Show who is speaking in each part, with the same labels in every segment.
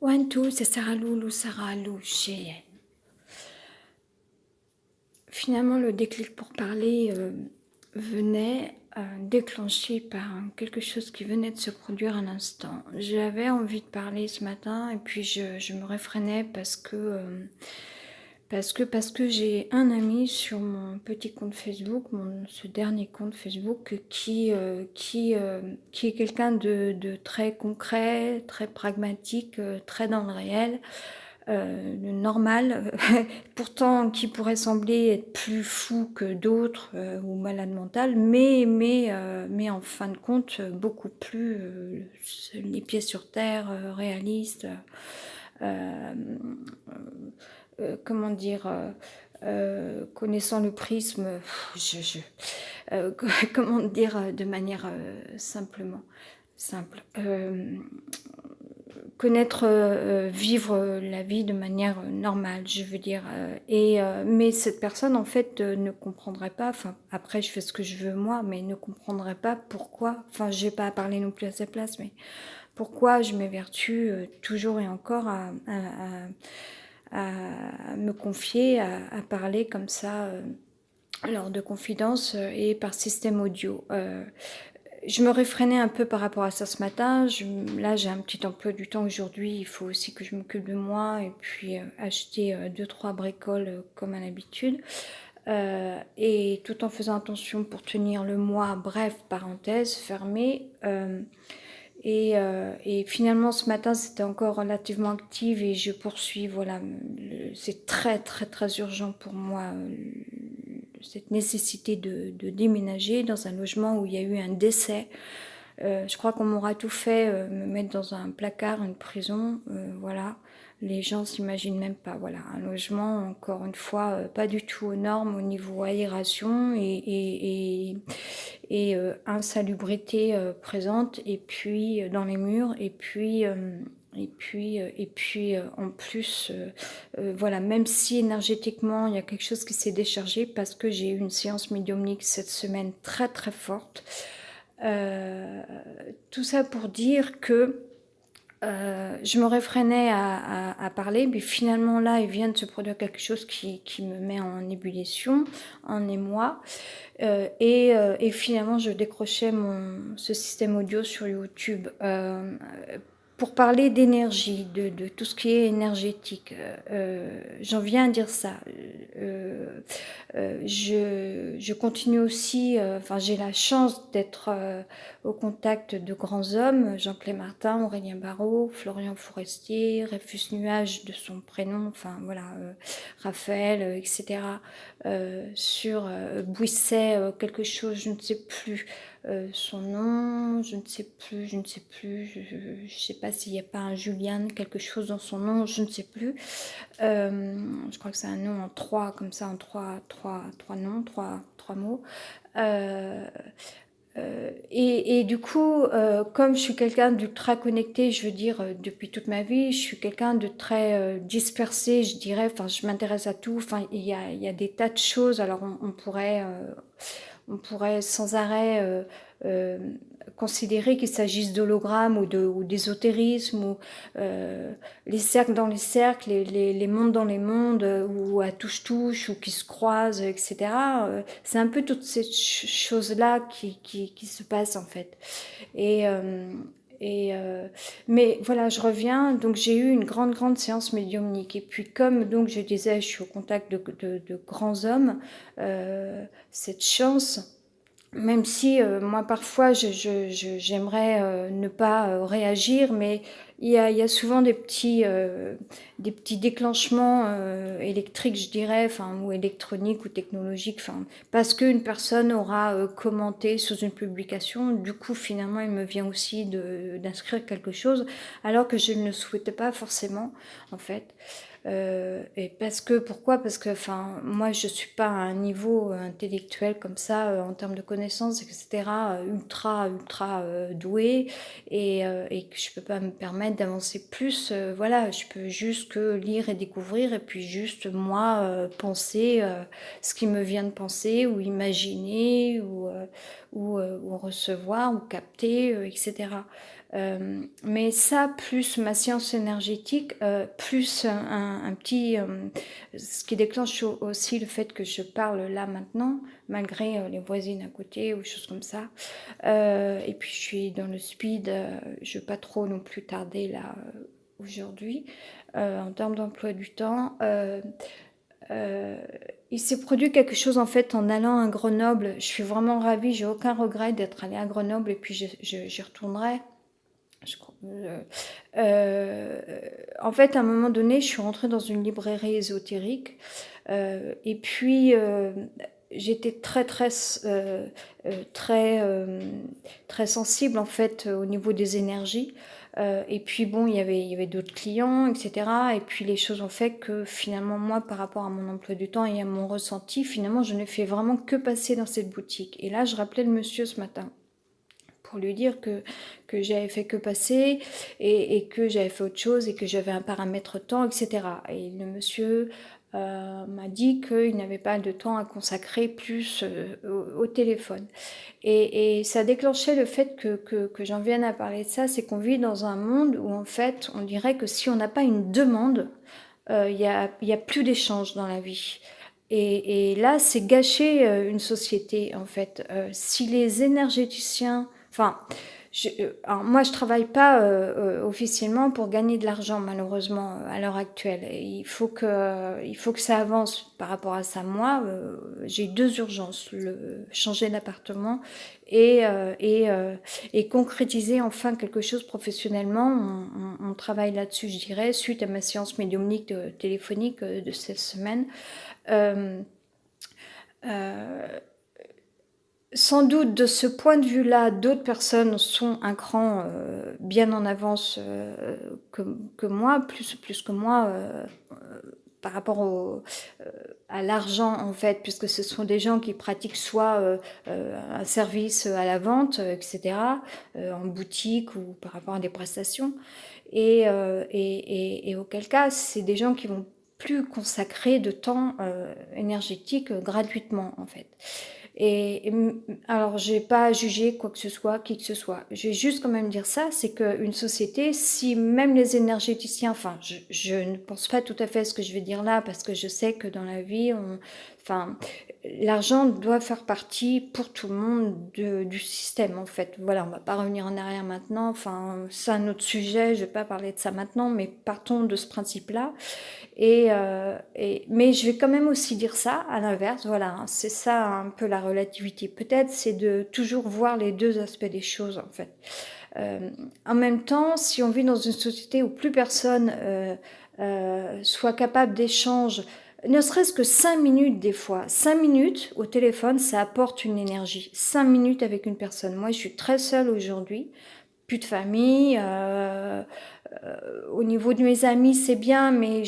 Speaker 1: One, two, c'est Sarah Loulou, Sarah Lou, GN. Finalement, le déclic pour parler venait déclenché par quelque chose qui venait de se produire à l'instant. J'avais envie de parler ce matin et puis je me réfrénais parce que j'ai un ami sur mon petit compte Facebook, ce dernier compte Facebook, qui est quelqu'un de très concret, très pragmatique, très dans le réel, normal, pourtant qui pourrait sembler être plus fou que d'autres ou malade mental, mais en fin de compte beaucoup plus les pieds sur terre, réaliste. Euh, Comment dire, connaissant le prisme, comment dire de manière simple, connaître, vivre la vie de manière normale, je veux dire. Mais cette personne, en fait, ne comprendrait pas, enfin, après, je fais ce que je veux moi, mais ne comprendrait pas pourquoi, enfin, je n'ai pas à parler non plus à sa place, mais pourquoi je m'évertue toujours et encore à me confier, à parler comme ça lors de confidences et par système audio. Je me réfrénais un peu par rapport à ça ce matin. Là, j'ai un petit emploi du temps aujourd'hui. Il faut aussi que je m'occupe de moi et puis acheter 2-3 bricoles comme à l'habitude. Et tout en faisant attention pour tenir le mois, bref, parenthèse fermée. Et finalement, ce matin, c'était encore relativement active et je poursuis. Voilà, c'est très, très, très urgent pour moi, cette nécessité de déménager dans un logement où il y a eu un décès. Je crois qu'on m'aura tout fait, me mettre dans un placard, une prison, voilà. Les gens s'imaginent même pas, voilà, un logement, encore une fois, pas du tout aux normes au niveau aération et insalubrité présente, et puis dans les murs, en plus, voilà, même si énergétiquement il y a quelque chose qui s'est déchargé parce que j'ai eu une séance médiumnique cette semaine très très forte. Tout ça pour dire que je me réfrénais à parler, mais finalement là, il vient de se produire quelque chose qui me met en ébullition, en émoi. Et finalement, je décrochais ce système audio sur YouTube pour parler d'énergie, de tout ce qui est énergétique. J'en viens à dire ça. Je continue aussi, enfin j'ai la chance d'être au contact de grands hommes, Jean-Claude Martin, Aurélien Barraud, Florian Forestier, Réfus Nuage de son prénom, enfin voilà, Raphaël, etc. Sur Bouisset, quelque chose, je ne sais plus son nom, je ne sais plus, je ne sais pas s'il n'y a pas un Julien, quelque chose dans son nom, je ne sais plus. Je crois que c'est un nom en trois, comme ça, en trois noms, trois mots. Et du coup, comme je suis quelqu'un d'ultra connecté, je veux dire, depuis toute ma vie, je suis quelqu'un de très dispersé, je dirais, enfin, je m'intéresse à tout, enfin, il y a des tas de choses, alors on pourrait sans arrêt euh, considérer qu'il s'agisse d'hologrammes ou d'ésotérisme, ou les cercles dans les cercles, les mondes dans les mondes, ou à touche-touche, ou qui se croisent, etc. C'est un peu toutes ces choses-là qui se passent en fait. Et, euh, et mais voilà, je reviens, donc j'ai eu une grande séance médiumnique. Et puis comme donc je disais, je suis au contact de grands hommes, cette chance, même si moi parfois j'aimerais ne pas réagir, mais il y a souvent des petits déclenchements électriques, je dirais, enfin, ou électroniques ou technologiques, enfin, parce qu'une personne aura commenté sous une publication. Du coup, finalement, il me vient aussi d'inscrire quelque chose, alors que je ne le souhaitais pas forcément, en fait. Et pourquoi? Parce que, enfin, moi, je suis pas à un niveau intellectuel comme ça, en termes de connaissances, etc., ultra douée, et que je peux pas me permettre d'avancer plus. Voilà, je peux juste que lire et découvrir, et puis juste moi penser ce qui me vient de penser, ou imaginer, ou recevoir, ou capter, etc. Mais ça, plus ma séance énergétique, plus un petit... ce qui déclenche aussi le fait que je parle là maintenant, malgré les voisines à côté ou choses comme ça. Et puis je suis dans le speed, je ne veux pas trop non plus tarder là aujourd'hui. En termes d'emploi du temps, il s'est produit quelque chose en fait en allant à Grenoble. Je suis vraiment ravie, j'ai aucun regret d'être allée à Grenoble et puis j'y retournerai. En fait, à un moment donné, je suis rentrée dans une librairie ésotérique et puis j'étais très sensible en fait au niveau des énergies. Et puis bon, il y avait d'autres clients, etc. Et puis les choses ont fait que finalement, moi, par rapport à mon emploi du temps et à mon ressenti, finalement, je ne fais vraiment que passer dans cette boutique. Et là, je rappelais le monsieur ce matin pour lui dire que j'avais fait que passer et que j'avais fait autre chose et que j'avais un paramètre temps, etc. Et le monsieur m'a dit qu'il n'avait pas de temps à consacrer plus au téléphone. Et ça déclenchait le fait que j'en vienne à parler de ça, c'est qu'on vit dans un monde où en fait on dirait que si on n'a pas une demande, y a plus d'échange dans la vie. Et là, c'est gâcher une société, en fait. Si les énergéticiens... Enfin, alors moi, je travaille pas officiellement pour gagner de l'argent, malheureusement, à l'heure actuelle. Et il faut que ça avance par rapport à ça. Moi, j'ai deux urgences, changer d'appartement et concrétiser enfin quelque chose professionnellement. On travaille là-dessus, je dirais, suite à ma séance médiumnique téléphonique de cette semaine. Euh, euh, Sans doute de ce point de vue-là, d'autres personnes sont un cran bien en avance que moi, plus que moi, par rapport à l'argent en fait, puisque ce sont des gens qui pratiquent soit un service à la vente, etc., en boutique ou par rapport à des prestations, et auquel cas, c'est des gens qui vont plus consacrer de temps énergétique gratuitement en fait. Alors, j'ai pas à juger quoi que ce soit, qui que ce soit. Je vais juste quand même dire ça, c'est qu'une société, si même les énergéticiens, enfin, je ne pense pas tout à fait à ce que je vais dire là, parce que je sais que dans la vie, enfin, l'argent doit faire partie pour tout le monde du système, en fait. Voilà, on va pas revenir en arrière maintenant. Enfin, c'est un autre sujet, je vais pas parler de ça maintenant, mais partons de ce principe-là. Mais je vais quand même aussi dire ça, à l'inverse, voilà, hein, c'est ça un peu la relativité. Peut-être c'est de toujours voir les deux aspects des choses, en fait. En même temps, si on vit dans une société où plus personne soit capable d'échange, ne serait-ce que 5 minutes des fois, 5 minutes au téléphone, ça apporte une énergie. 5 minutes avec une personne. Moi, je suis très seule aujourd'hui, plus de famille. Au niveau de mes amis, c'est bien, mais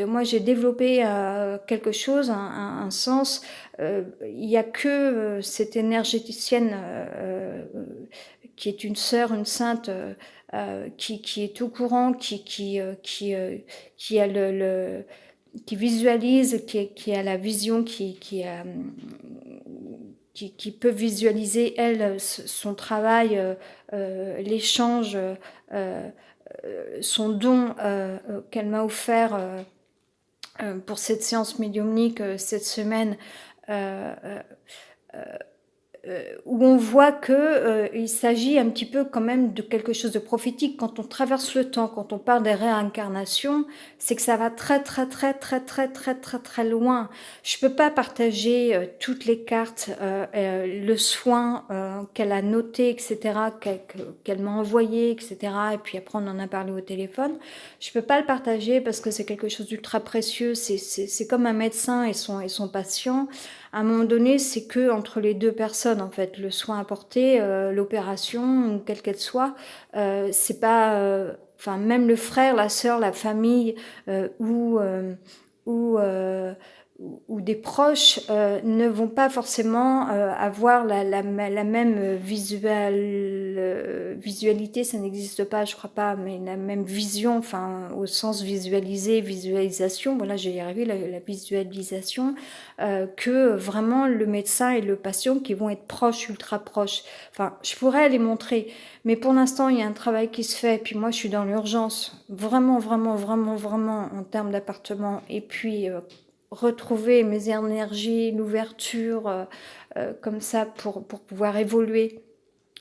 Speaker 1: moi, j'ai développé quelque chose, un sens. Il n'y a que cette énergéticienne qui est une sœur, une sainte, qui est au courant, qui a qui visualise, qui a la vision, qui peut visualiser, elle, son travail, l'échange, son don qu'elle m'a offert pour cette séance médiumnique cette semaine. Euh, où on voit que il s'agit un petit peu quand même de quelque chose de prophétique. Quand on traverse le temps, quand on parle des réincarnations, c'est que ça va très loin. Je peux pas partager toutes les cartes, le soin qu'elle a noté, etc., qu'elle m'a envoyé, etc., et puis après on en a parlé au téléphone. Je peux pas le partager parce que c'est quelque chose d'ultra précieux. C'est comme un médecin et son patient. À un moment donné, c'est que entre les deux personnes, en fait, le soin apporté, l'opération, quelle qu'elle soit, c'est pas, enfin, même le frère, la sœur, la famille, ou ou des proches ne vont pas forcément avoir la même visualité, ça n'existe pas, je crois pas, mais la même vision, enfin au sens visualiser, visualisation, voilà, j'ai y arrivé, la visualisation, que vraiment le médecin et le patient qui vont être proches, ultra proches. Enfin, je pourrais les montrer, mais pour l'instant, il y a un travail qui se fait, et puis moi, je suis dans l'urgence, vraiment, vraiment, vraiment, vraiment, en termes d'appartement, et puis retrouver mes énergies, l'ouverture, comme ça, pour pouvoir évoluer,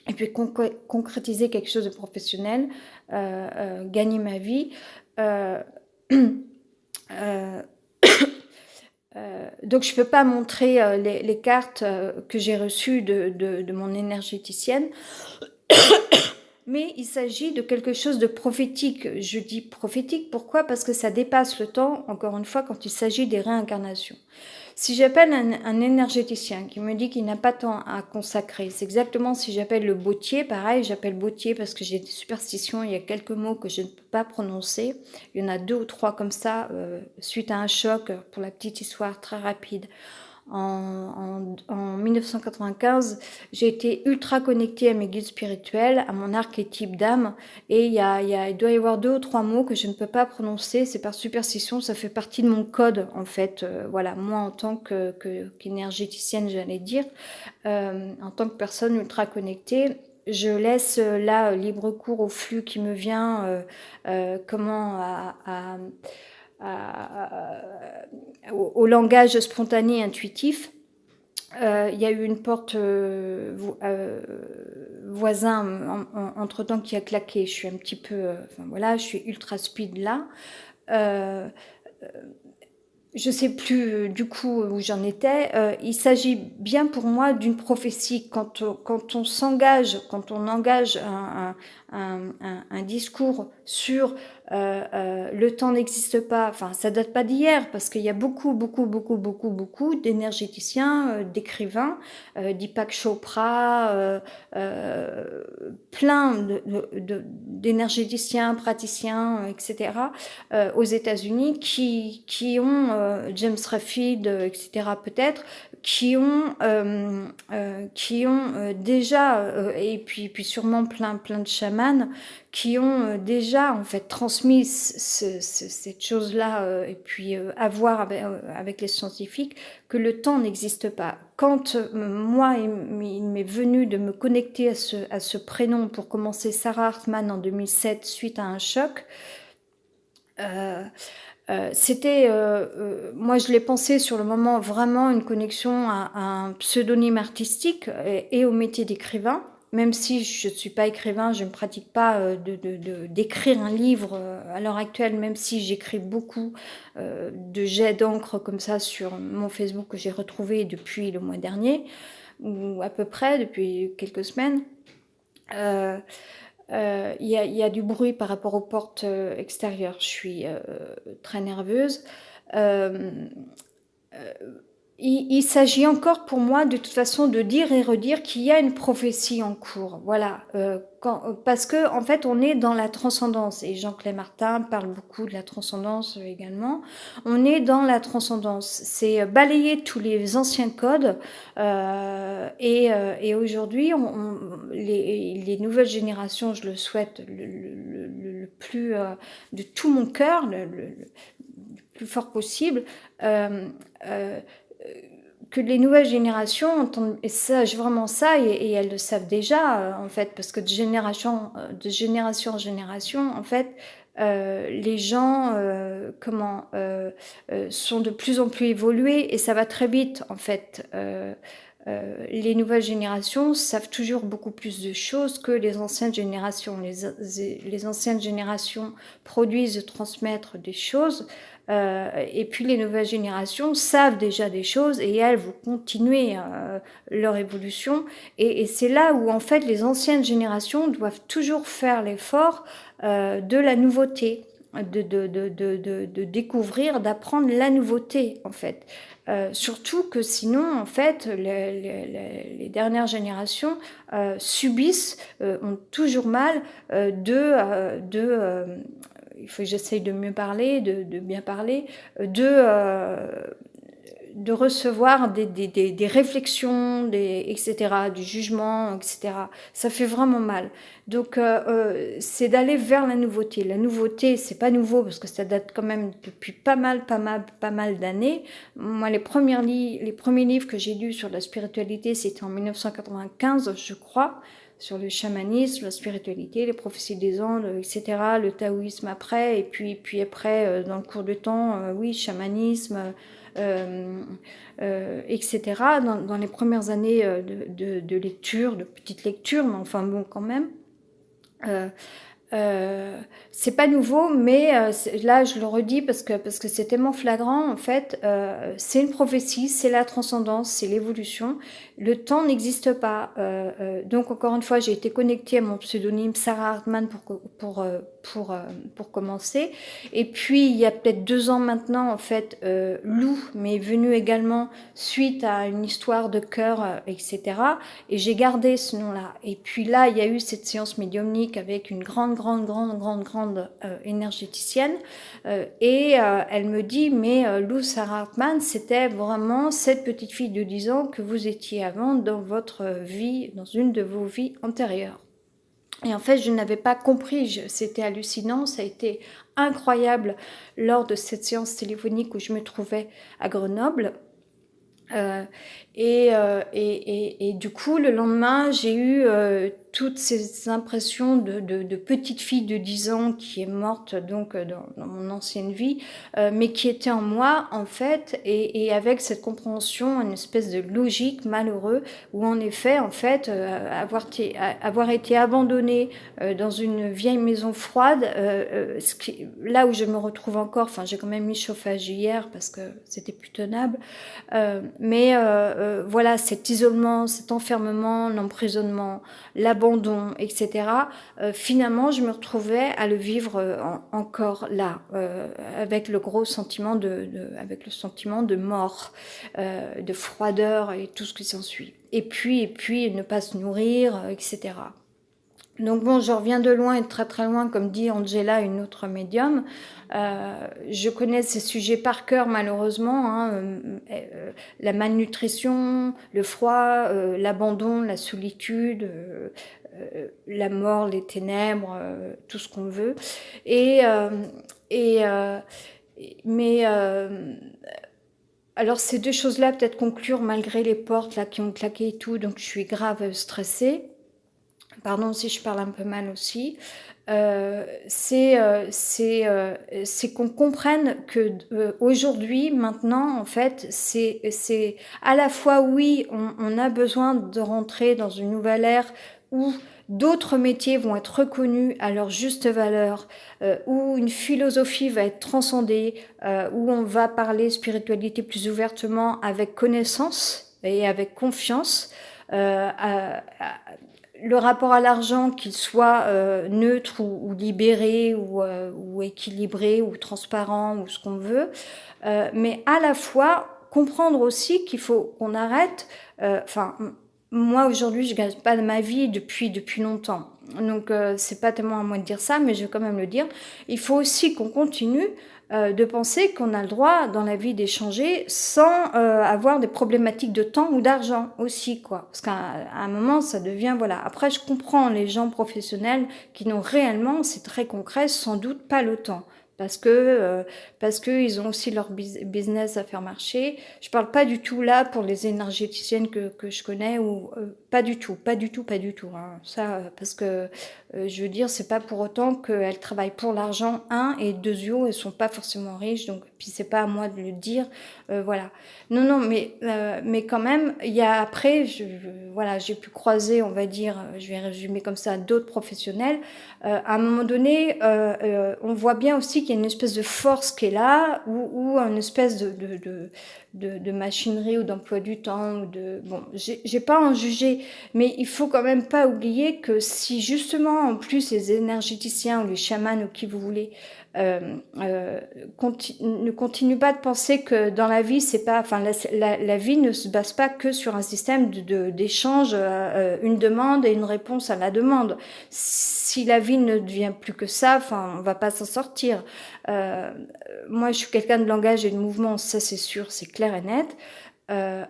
Speaker 1: et puis concrétiser quelque chose de professionnel, gagner ma vie. Euh, euh, donc je peux pas montrer les cartes que j'ai reçues de mon énergéticienne, mais il s'agit de quelque chose de prophétique. Je dis prophétique, pourquoi? Parce que ça dépasse le temps, encore une fois, quand il s'agit des réincarnations. Si j'appelle un énergéticien qui me dit qu'il n'a pas de temps à consacrer, c'est exactement si j'appelle le bottier, pareil, j'appelle bottier parce que j'ai des superstitions, il y a quelques mots que je ne peux pas prononcer, il y en a 2 ou 3 comme ça, suite à un choc, pour la petite histoire très rapide. En 1995, j'ai été ultra connectée à mes guides spirituels, à mon archétype d'âme, et il doit y avoir 2 ou 3 mots que je ne peux pas prononcer, c'est par superstition, ça fait partie de mon code en fait, voilà, moi en tant qu'énergéticienne, j'allais dire, en tant que personne ultra connectée, je laisse là libre cours au flux qui me vient, comment au langage spontané, intuitif. Il y a eu une porte voisin entre-temps qui a claqué. Je suis un petit peu... enfin voilà, je suis ultra speed là. Euh, je sais plus du coup où j'en étais. Il s'agit bien pour moi d'une prophétie. Quand on s'engage, quand on engage un discours sur le temps n'existe pas, enfin ça date pas d'hier parce qu'il y a beaucoup d'énergéticiens, d'écrivains, Deepak Chopra, plein d'énergéticiens, praticiens, etc. Aux États-Unis qui ont James Rafid, etc. peut-être, qui ont déjà et puis sûrement plein de chamans qui ont déjà en fait transmis cette chose-là et puis à voir avec les scientifiques que le temps n'existe pas. Quand moi il m'est venu de me connecter à ce prénom pour commencer Sarah Hartman en 2007 suite à un choc, c'était, moi je l'ai pensé sur le moment vraiment une connexion à un pseudonyme artistique et au métier d'écrivain. Même si je ne suis pas écrivain, je ne pratique pas d'écrire un livre à l'heure actuelle, même si j'écris beaucoup de jets d'encre comme ça sur mon Facebook que j'ai retrouvé depuis le mois dernier, ou à peu près depuis quelques semaines. Y a du bruit par rapport aux portes extérieures. Je suis très nerveuse. Euh, euh, il s'agit encore pour moi de toute façon de dire et redire qu'il y a une prophétie en cours. Voilà, parce que en fait on est dans la transcendance et Jean-Claude Martin parle beaucoup de la transcendance également. On est dans la transcendance, c'est balayer tous les anciens codes et aujourd'hui les nouvelles générations, je le souhaite le plus de tout mon cœur, le plus fort possible. Euh, que les nouvelles générations entendent et sachent vraiment ça et elles le savent déjà en fait parce que de génération en génération en fait les gens sont de plus en plus évolués et ça va très vite en fait. Les nouvelles générations savent toujours beaucoup plus de choses que les anciennes générations. Les anciennes générations produisent, transmettent des choses, et puis les nouvelles générations savent déjà des choses et elles vont continuer leur évolution. Et c'est là où en fait les anciennes générations doivent toujours faire l'effort de la nouveauté. De découvrir, d'apprendre la nouveauté en fait. Surtout que sinon, en fait, les dernières générations subissent, ont toujours mal il faut que j'essaye de mieux parler, de bien parler, de recevoir des réflexions, etc., du jugement, etc. Ça fait vraiment mal. Donc, c'est d'aller vers la nouveauté. La nouveauté, c'est pas nouveau parce que ça date quand même depuis pas mal d'années. Moi, les premiers livres que j'ai lus sur la spiritualité, c'était en 1995, je crois, sur le chamanisme, la spiritualité, les prophéties des Andes, etc., le taoïsme après, et puis après, dans le cours du temps, oui, chamanisme, etc., dans les premières années de lecture, de petite lecture, mais enfin bon, quand même. Euh, c'est pas nouveau, mais là je le redis parce que c'est tellement flagrant en fait. C'est une prophétie, c'est la transcendance, c'est l'évolution. Le temps n'existe pas. Donc encore une fois, j'ai été connectée à mon pseudonyme Sarah Hartman pour commencer. Et puis il y a peut-être 2 ans maintenant en fait, Lou m'est venu également suite à une histoire de cœur, etc. Et j'ai gardé ce nom-là. Et puis là, il y a eu cette séance médiumnique avec une grande énergéticienne. Elle me dit, mais Lou Sarah Hartman, c'était vraiment cette petite fille de 10 ans que vous étiez avant dans votre vie, dans une de vos vies antérieures. Et en fait, je n'avais pas compris, c'était hallucinant, ça a été incroyable lors de cette séance téléphonique où je me trouvais à Grenoble. Et du coup, le lendemain, j'ai eu toutes ces impressions de petite fille de 10 ans qui est morte donc dans mon ancienne vie, mais qui était en moi en fait, et avec cette compréhension, une espèce de logique malheureux, où en effet, en fait, avoir été abandonnée dans une vieille maison froide, là où je me retrouve encore, enfin j'ai quand même mis chauffage hier parce que c'était plus tenable, mais voilà, cet isolement, cet enfermement, l'emprisonnement, l'abandon, etc. Finalement, je me retrouvais à le vivre encore là, avec le gros sentiment avec le sentiment de mort, de froideur et tout ce qui s'ensuit. Et puis ne pas se nourrir, etc. Donc bon, je reviens de loin et de très très loin, comme dit Angela, une autre médium. Je connais ces sujets par cœur, malheureusement, hein, la malnutrition, le froid, l'abandon, la solitude, la mort, les ténèbres, tout ce qu'on veut. Et, euh, et mais alors ces 2 choses-là, peut-être conclure malgré les portes là qui ont claqué et tout, donc je suis grave stressée. Pardon si je parle un peu mal aussi. C'est qu'on comprenne que aujourd'hui, maintenant, en fait, c'est à la fois, oui, on a besoin de rentrer dans une nouvelle ère où d'autres métiers vont être reconnus à leur juste valeur, où une philosophie va être transcendée, où on va parler spiritualité plus ouvertement avec connaissance et avec confiance. Le rapport à l'argent, qu'il soit neutre ou libéré ou équilibré ou transparent ou ce qu'on veut, mais à la fois comprendre aussi qu'il faut qu'on arrête. Enfin, moi aujourd'hui, je gagne pas de ma vie depuis longtemps, donc c'est pas tellement à moi de dire ça, mais je vais quand même le dire. Il faut aussi qu'on continue de penser qu'on a le droit dans la vie d'échanger sans avoir des problématiques de temps ou d'argent aussi, quoi. Parce qu'à un moment, ça devient, voilà. Après, je comprends les gens professionnels qui n'ont réellement, c'est très concret, sans doute pas le temps. Parce que ils ont aussi leur business à faire marcher. Je parle pas du tout là pour les énergéticiennes que je connais, ou pas du tout, hein. Ça, parce que je veux dire, c'est pas pour autant qu'elles travaillent pour l'argent, et deux, elles sont pas forcément riches, donc puis c'est pas à moi de le dire, voilà. Non, mais quand même, il y a après, voilà, j'ai pu croiser, on va dire, je vais résumer comme ça, d'autres professionnels. À un moment donné, on voit bien aussi qu'il y a une espèce de force qui est là, ou une espèce de machinerie ou d'emploi du temps, bon, j'ai pas à en juger, mais il faut quand même pas oublier que si justement en plus les énergéticiens ou les chamans ou qui vous voulez ne ne continue pas de penser que dans la vie, c'est pas, enfin, la vie ne se base pas que sur un système d'échange, une demande et une réponse à la demande. Si la vie ne devient plus que ça, enfin, on va pas s'en sortir. Euh, Moi, je suis quelqu'un de langage et de mouvement, ça c'est sûr, c'est clair et net.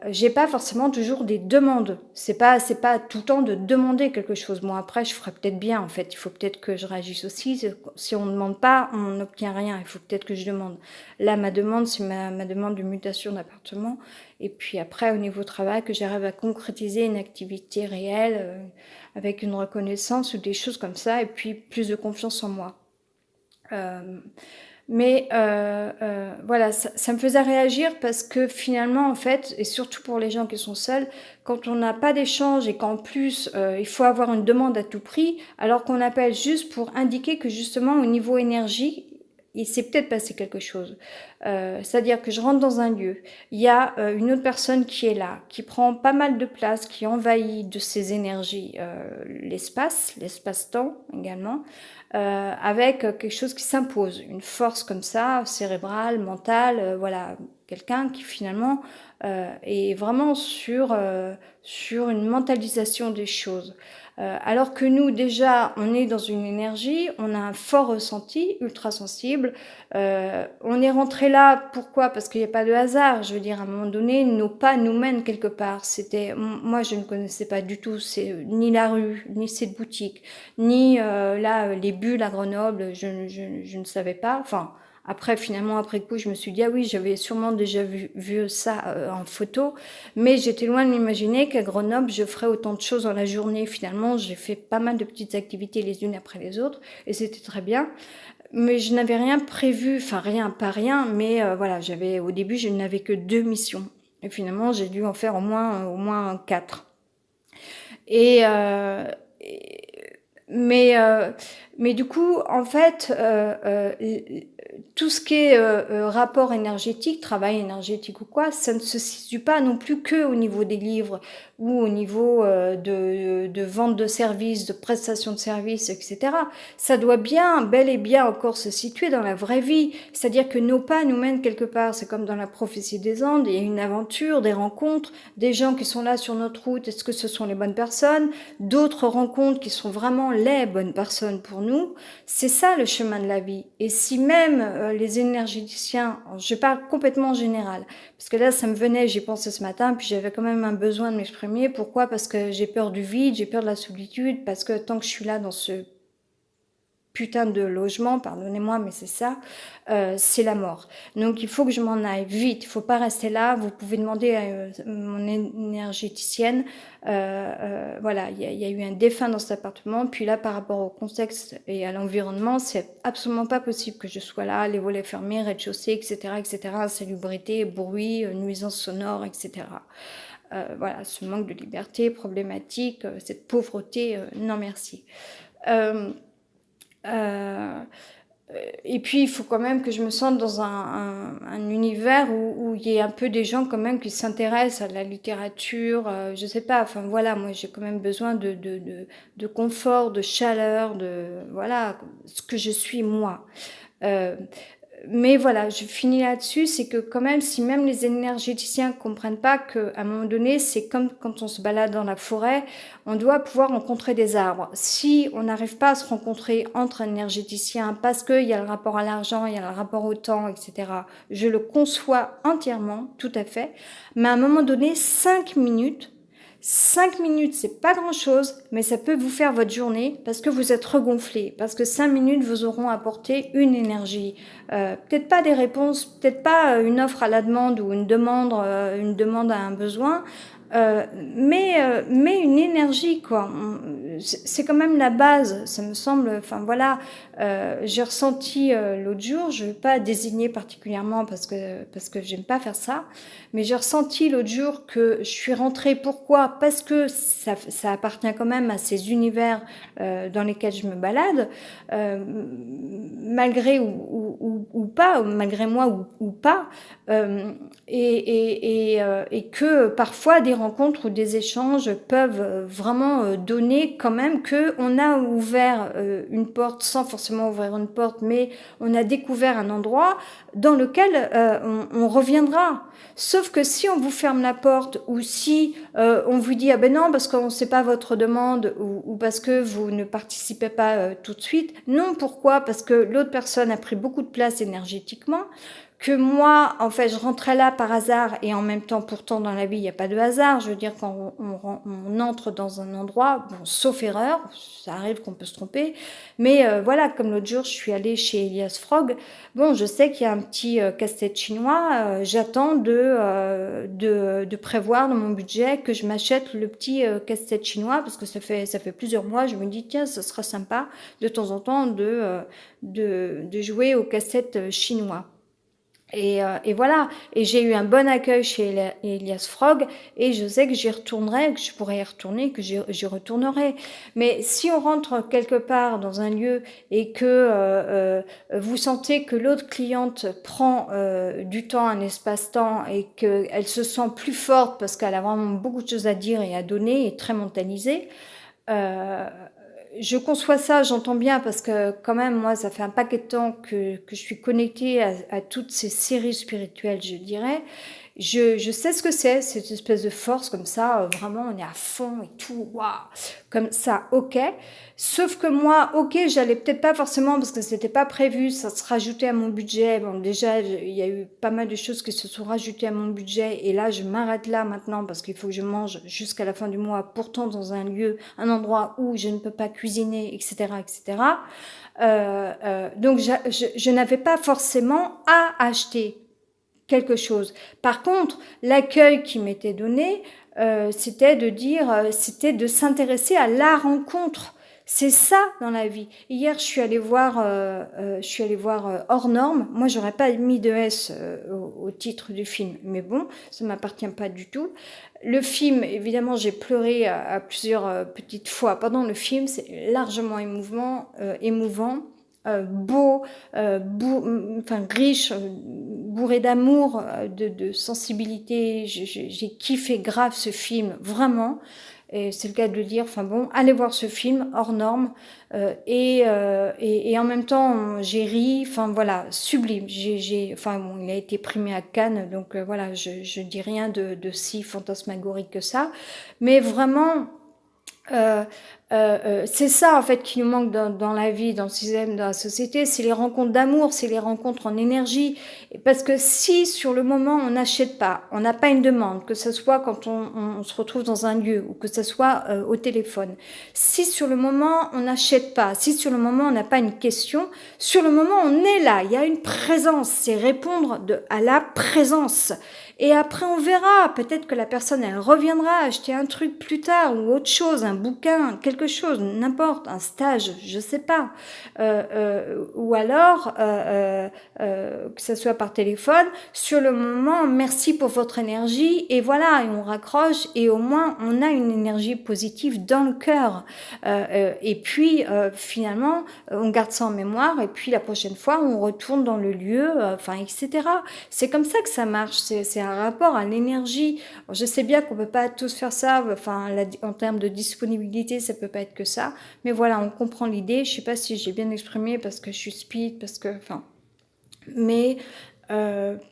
Speaker 1: J'ai pas forcément toujours des demandes. C'est pas tout le temps de demander quelque chose. Bon, après, je ferais peut-être bien, en fait. Il faut peut-être que je réagisse aussi. Si on ne demande pas, on n'obtient rien. Il faut peut-être que je demande. Là, ma demande, c'est ma demande de mutation d'appartement. Et puis après, au niveau travail, que j'arrive à concrétiser une activité réelle, avec une reconnaissance ou des choses comme ça. Et puis, plus de confiance en moi. Euh, voilà, ça me faisait réagir parce que finalement, en fait, et surtout pour les gens qui sont seuls, quand on n'a pas d'échange et qu'en plus, il faut avoir une demande à tout prix, alors qu'on appelle juste pour indiquer que justement, au niveau énergie, il s'est peut-être passé quelque chose. C'est-à-dire que je rentre dans un lieu, il y a une autre personne qui est là, qui prend pas mal de place, qui envahit de ses énergies l'espace-temps également, avec quelque chose qui s'impose, une force comme ça, cérébrale, mentale, voilà, quelqu'un qui finalement est vraiment sur une mentalisation des choses. Alors que nous, déjà, on est dans une énergie, on a un fort ressenti, ultra sensible. On est rentré là, pourquoi? Parce qu'il n'y a pas de hasard. Je veux dire, à un moment donné, nos pas nous mènent quelque part. Moi, je ne connaissais pas du tout, ni la rue, ni cette boutique, ni là, les bulles à Grenoble, je ne savais pas. Enfin, après, finalement, après coup, je me suis dit, ah oui, j'avais sûrement déjà vu ça en photo, mais j'étais loin de m'imaginer qu'à Grenoble, je ferais autant de choses dans la journée. Finalement, j'ai fait pas mal de petites activités les unes après les autres, et c'était très bien. Mais je n'avais rien prévu, enfin rien, pas rien, mais voilà, au début, je n'avais que 2 missions. Et finalement, j'ai dû en faire au moins 4. Et, euh, et- mais, euh, mais du coup, en fait, tout ce qui est rapport énergétique, travail énergétique ou quoi, ça ne se situe pas non plus que au niveau des livres ou au niveau de vente de services, de prestation de services, etc. Ça doit bien, bel et bien encore se situer dans la vraie vie. C'est-à-dire que nos pas nous mènent quelque part. C'est comme dans la prophétie des Andes, il y a une aventure, des rencontres, des gens qui sont là sur notre route. Est-ce que ce sont les bonnes personnes? D'autres rencontres qui sont vraiment les bonnes personnes pour nous. C'est ça le chemin de la vie. Et si même les énergéticiens, je parle complètement en général, parce que là ça me venait, j'y pensais ce matin, puis j'avais quand même un besoin de m'exprimer. Pourquoi? Parce que j'ai peur du vide, j'ai peur de la solitude, parce que tant que je suis là dans ce putain de logement, pardonnez-moi, mais c'est ça, c'est la mort. Donc il faut que je m'en aille vite, il faut pas rester là. Vous pouvez demander à mon énergéticienne, voilà, il y a eu un défunt dans cet appartement, puis là par rapport au contexte et à l'environnement, c'est absolument pas possible que je sois là, les volets fermés, rez-de-chaussée, etc., etc., insalubrité, bruit, nuisance sonore, etc. Voilà, ce manque de liberté problématique, cette pauvreté, non merci. Euh, euh, et puis, il faut quand même que je me sente dans un univers où il y ait un peu des gens quand même qui s'intéressent à la littérature. Je sais pas, enfin voilà, moi j'ai quand même besoin de confort, de chaleur, voilà, ce que je suis moi. Euh, mais voilà, je finis là-dessus, c'est que quand même, si même les énergéticiens comprennent pas qu'à un moment donné, c'est comme quand on se balade dans la forêt, on doit pouvoir rencontrer des arbres. Si on n'arrive pas à se rencontrer entre énergéticiens, parce qu'il y a le rapport à l'argent, il y a le rapport au temps, etc., je le conçois entièrement, tout à fait, mais à un moment donné, 5 minutes, 5 minutes, c'est pas grand-chose, mais ça peut vous faire votre journée parce que vous êtes regonflé, parce que 5 minutes vous auront apporté une énergie. Peut-être pas des réponses, peut-être pas une offre à la demande ou une demande à un besoin, mais une énergie, quoi. C'est quand même la base, ça me semble. Enfin voilà, j'ai ressenti l'autre jour, je ne vais pas désigner particulièrement parce que j'aime pas faire ça, mais j'ai ressenti l'autre jour que je suis rentrée. Pourquoi? Parce que ça appartient quand même à ces univers dans lesquels je me balade, malgré ou pas, malgré moi ou pas, et que parfois des rencontres ou des échanges peuvent vraiment donner quand même que on a ouvert une porte sans forcément ouvrir une porte, mais on a découvert un endroit dans lequel on reviendra. Sauf que si on vous ferme la porte ou si on vous dit ah ben non parce qu'on ne sait pas votre demande ou parce que vous ne participez pas tout de suite, non, pourquoi? Parce que l'autre personne a pris beaucoup de place énergétiquement, que moi, en fait, je rentrais là par hasard et en même temps, pourtant, dans la vie, il n'y a pas de hasard. Je veux dire, quand on entre dans un endroit, bon, sauf erreur, ça arrive qu'on peut se tromper, mais voilà, comme l'autre jour, je suis allée chez Elias Frog. Bon, je sais qu'il y a un petit casse-tête chinois. J'attends de prévoir dans mon budget que je m'achète le petit casse-tête chinois parce que ça fait plusieurs mois. Je me dis tiens, ça sera sympa de temps en temps de jouer au casse-tête chinois. Et voilà, et j'ai eu un bon accueil chez Elias Frog, et je sais que j'y retournerai, que je pourrai y retourner, que j'y retournerai. Mais si on rentre quelque part dans un lieu et que vous sentez que l'autre cliente prend du temps, un espace-temps, et qu'elle se sent plus forte parce qu'elle a vraiment beaucoup de choses à dire et à donner, et très mentalisée, euh, je conçois ça, j'entends bien, parce que quand même, moi, ça fait un paquet de temps que je suis connectée à toutes ces séries spirituelles, je dirais. Je sais ce que c'est, cette espèce de force comme ça, vraiment, on est à fond et tout, waouh, comme ça, ok. Sauf que moi, ok, j'allais peut-être pas forcément, parce que c'était pas prévu, ça se rajoutait à mon budget. Bon, déjà, il y a eu pas mal de choses qui se sont rajoutées à mon budget, et là, je m'arrête là maintenant, parce qu'il faut que je mange jusqu'à la fin du mois, pourtant dans un lieu, un endroit où je ne peux pas cuisiner, etc., etc. Donc, je n'avais pas forcément à acheter quelque chose. Par contre, l'accueil qui m'était donné, c'était de dire, c'était de s'intéresser à la rencontre. C'est ça dans la vie. Hier, je suis allée voir Hors Norme. Moi, j'aurais pas mis de S au titre du film, mais bon, ça m'appartient pas du tout. Le film, évidemment, j'ai pleuré à plusieurs petites fois pendant le film. C'est largement émouvant. Beau, enfin riche, bourré d'amour, de sensibilité. J'ai kiffé grave ce film, vraiment. Et c'est le cas de le dire. Enfin bon, allez voir ce film hors norme. Et en même temps, j'ai ri. Enfin voilà, sublime. Enfin bon, il a été primé à Cannes, donc voilà, je dis rien de si fantasmagorique que ça. Mais vraiment. Euh, c'est ça en fait qui nous manque dans la vie, dans le système, dans la société, c'est les rencontres d'amour, c'est les rencontres en énergie. Parce que si sur le moment on n'achète pas, on n'a pas une demande, que ce soit quand on se retrouve dans un lieu ou que ce soit au téléphone, si sur le moment on n'achète pas, si sur le moment on n'a pas une question, sur le moment on est là, il y a une présence, c'est répondre à la présence. Et après, on verra. Peut-être que la personne, elle reviendra acheter un truc plus tard ou autre chose, un bouquin, quelque chose, n'importe, un stage, je sais pas. Ou alors, que ce soit par téléphone, sur le moment, merci pour votre énergie. Et voilà, et on raccroche et au moins, on a une énergie positive dans le cœur. Et puis, finalement, on garde ça en mémoire. Et puis, la prochaine fois, on retourne dans le lieu, enfin, etc. C'est comme ça que ça marche. C'est un rapport à l'énergie. Je sais bien qu'on peut pas tous faire ça, enfin, en termes de disponibilité, ça peut pas être que ça, mais voilà, on comprend l'idée. Je sais pas si j'ai bien exprimé parce que je suis speed, parce que, enfin, mais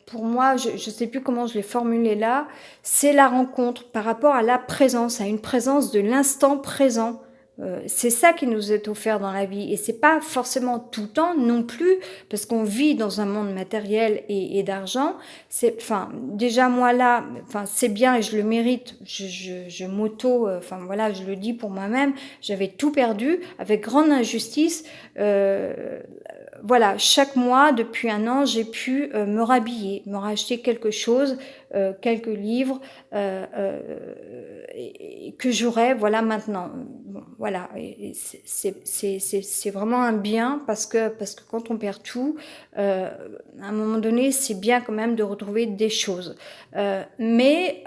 Speaker 1: pour moi, je sais plus comment je l'ai formulé là, c'est la rencontre par rapport à la présence, à une présence de l'instant présent. C'est ça qui nous est offert dans la vie et c'est pas forcément tout le temps non plus parce qu'on vit dans un monde matériel et d'argent. C'est, enfin, déjà moi là, enfin c'est bien et je le mérite. Je enfin voilà, je le dis pour moi-même. J'avais tout perdu avec grande injustice. Voilà, chaque mois depuis un an, j'ai pu me rhabiller, me racheter quelque chose quelques livres que j'aurais, voilà, maintenant. Bon, voilà, et c'est vraiment un bien parce que quand on perd tout, à un moment donné, c'est bien quand même de retrouver des choses. Mais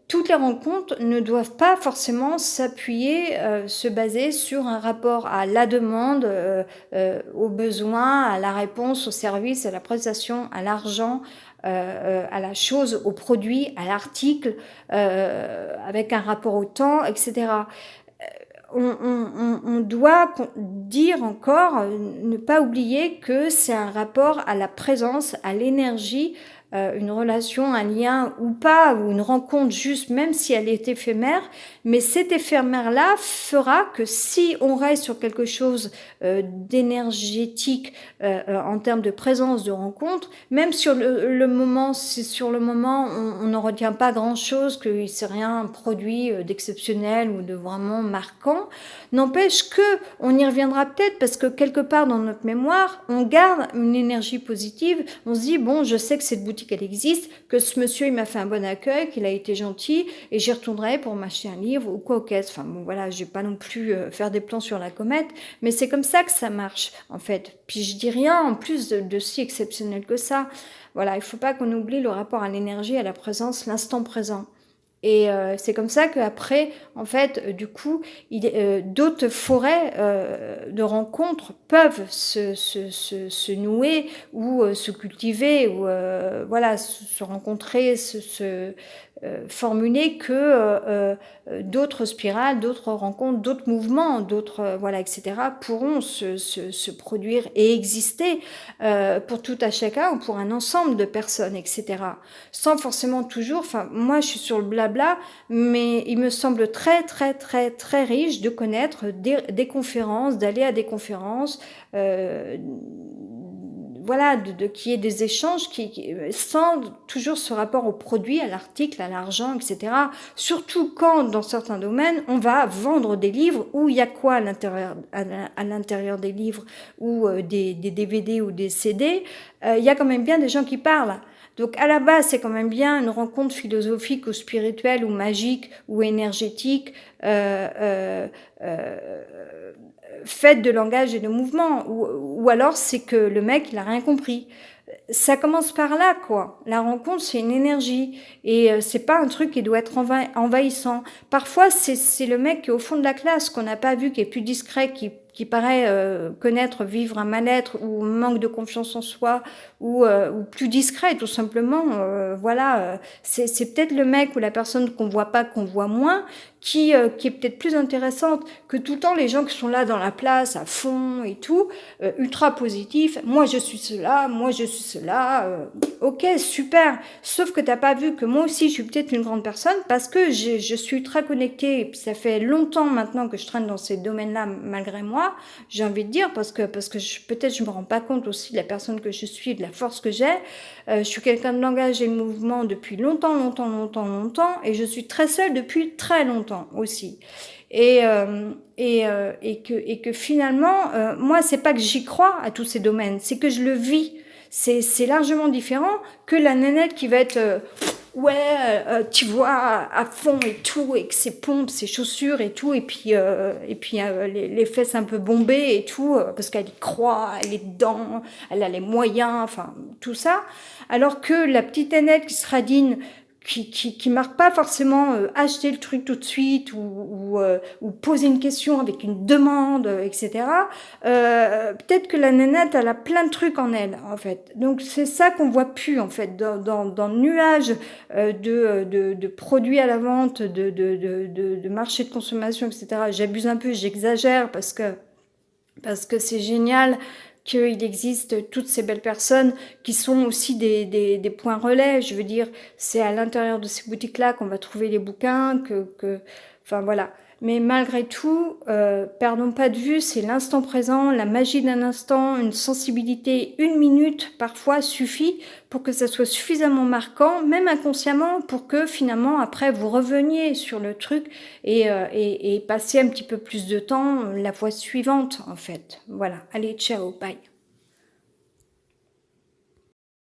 Speaker 1: toutes les rencontres ne doivent pas forcément s'appuyer, se baser sur un rapport à la demande, aux besoins, à la réponse, au service, à la prestation, à l'argent, à la chose, au produit, à l'article, avec un rapport au temps, etc. On doit dire encore, ne pas oublier que c'est un rapport à la présence, à l'énergie, une relation, un lien ou pas, ou une rencontre juste, même si elle est éphémère, mais cette éphémère-là fera que si on reste sur quelque chose d'énergétique en termes de présence, de rencontre, même sur le moment, si sur le moment on n'en retient pas grand-chose, qu'il ne s'est rien produit d'exceptionnel ou de vraiment marquant, n'empêche que on y reviendra peut-être parce que quelque part dans notre mémoire, on garde une énergie positive. On se dit bon, je sais que cette boutique elle existe, que ce monsieur il m'a fait un bon accueil, qu'il a été gentil et j'y retournerai pour m'acheter un livre ou quoi aux caisses. Enfin bon voilà, je vais pas non plus faire des plans sur la comète, mais c'est comme ça que ça marche en fait. Puis je dis rien en plus de si exceptionnel que ça. Voilà, il faut pas qu'on oublie le rapport à l'énergie, à la présence, l'instant présent. Et c'est comme ça qu'après, en fait, du coup, d'autres forêts de rencontres peuvent se nouer ou se cultiver ou voilà, se rencontrer, formuler que d'autres spirales, d'autres rencontres, d'autres mouvements, d'autres voilà, etc. pourront se produire et exister pour tout à chacun ou pour un ensemble de personnes, etc. Sans forcément toujours, enfin moi je suis sur le blabla, mais il me semble très très très très riche de connaître des conférences, d'aller à des conférences, voilà, qu'il y ait des échanges sans toujours ce rapport au produit, à l'article, à l'argent, etc. Surtout quand, dans certains domaines, on va vendre des livres où il y a quoi à l'intérieur des livres ou des DVD ou des CD, il y a quand même bien des gens qui parlent. Donc à la base, c'est quand même bien une rencontre philosophique ou spirituelle ou magique ou énergétique faite de langage et de mouvement. Ou alors c'est que le mec, il a rien compris. Ça commence par là, quoi. La rencontre, c'est une énergie. Et c'est pas un truc qui doit être envahissant. Parfois, c'est le mec qui est au fond de la classe, qu'on n'a pas vu, qui est plus discret, qui paraît connaître, vivre un mal-être ou manque de confiance en soi ou plus discret tout simplement. Voilà, c'est peut-être le mec ou la personne qu'on voit pas, qu'on voit moins, qui est peut-être plus intéressante que tout le temps les gens qui sont là dans la place à fond et tout, ultra positifs. Moi je suis cela, moi je suis cela. Ok, super. Sauf que t'as pas vu que moi aussi je suis peut-être une grande personne parce que je suis très connectée et puis ça fait longtemps maintenant que je traîne dans ces domaines-là malgré moi. J'ai envie de dire parce que peut-être je me rends pas compte aussi de la personne que je suis, de la force que j'ai. Je suis quelqu'un de langage et de mouvement depuis longtemps et je suis très seule depuis très longtemps aussi. Et que finalement, moi, c'est pas que j'y crois à tous ces domaines, c'est que je le vis. C'est largement différent que la nénette qui va être ouais, tu vois, à fond et tout, et que ses pompes, ses chaussures et tout, et puis les fesses un peu bombées et tout, parce qu'elle y croit, elle est dedans, elle a les moyens, enfin, tout ça. Alors que la petite nénette qui se radine, qui marque pas forcément acheter le truc tout de suite ou poser une question avec une demande, etc. Peut-être que la nénette elle a plein de trucs en elle en fait. Donc c'est ça qu'on voit plus en fait dans le nuage de produits à la vente, de marché de consommation, etc. J'abuse un peu, j'exagère parce que c'est génial qu'il existe toutes ces belles personnes qui sont aussi des points relais. Je veux dire, c'est à l'intérieur de ces boutiques-là qu'on va trouver les bouquins, enfin voilà. Mais malgré tout, perdons pas de vue, c'est l'instant présent, la magie d'un instant, une sensibilité, une minute parfois suffit pour que ça soit suffisamment marquant, même inconsciemment, pour que finalement après vous reveniez sur le truc et passiez un petit peu plus de temps la fois suivante en fait. Voilà, allez, ciao, bye.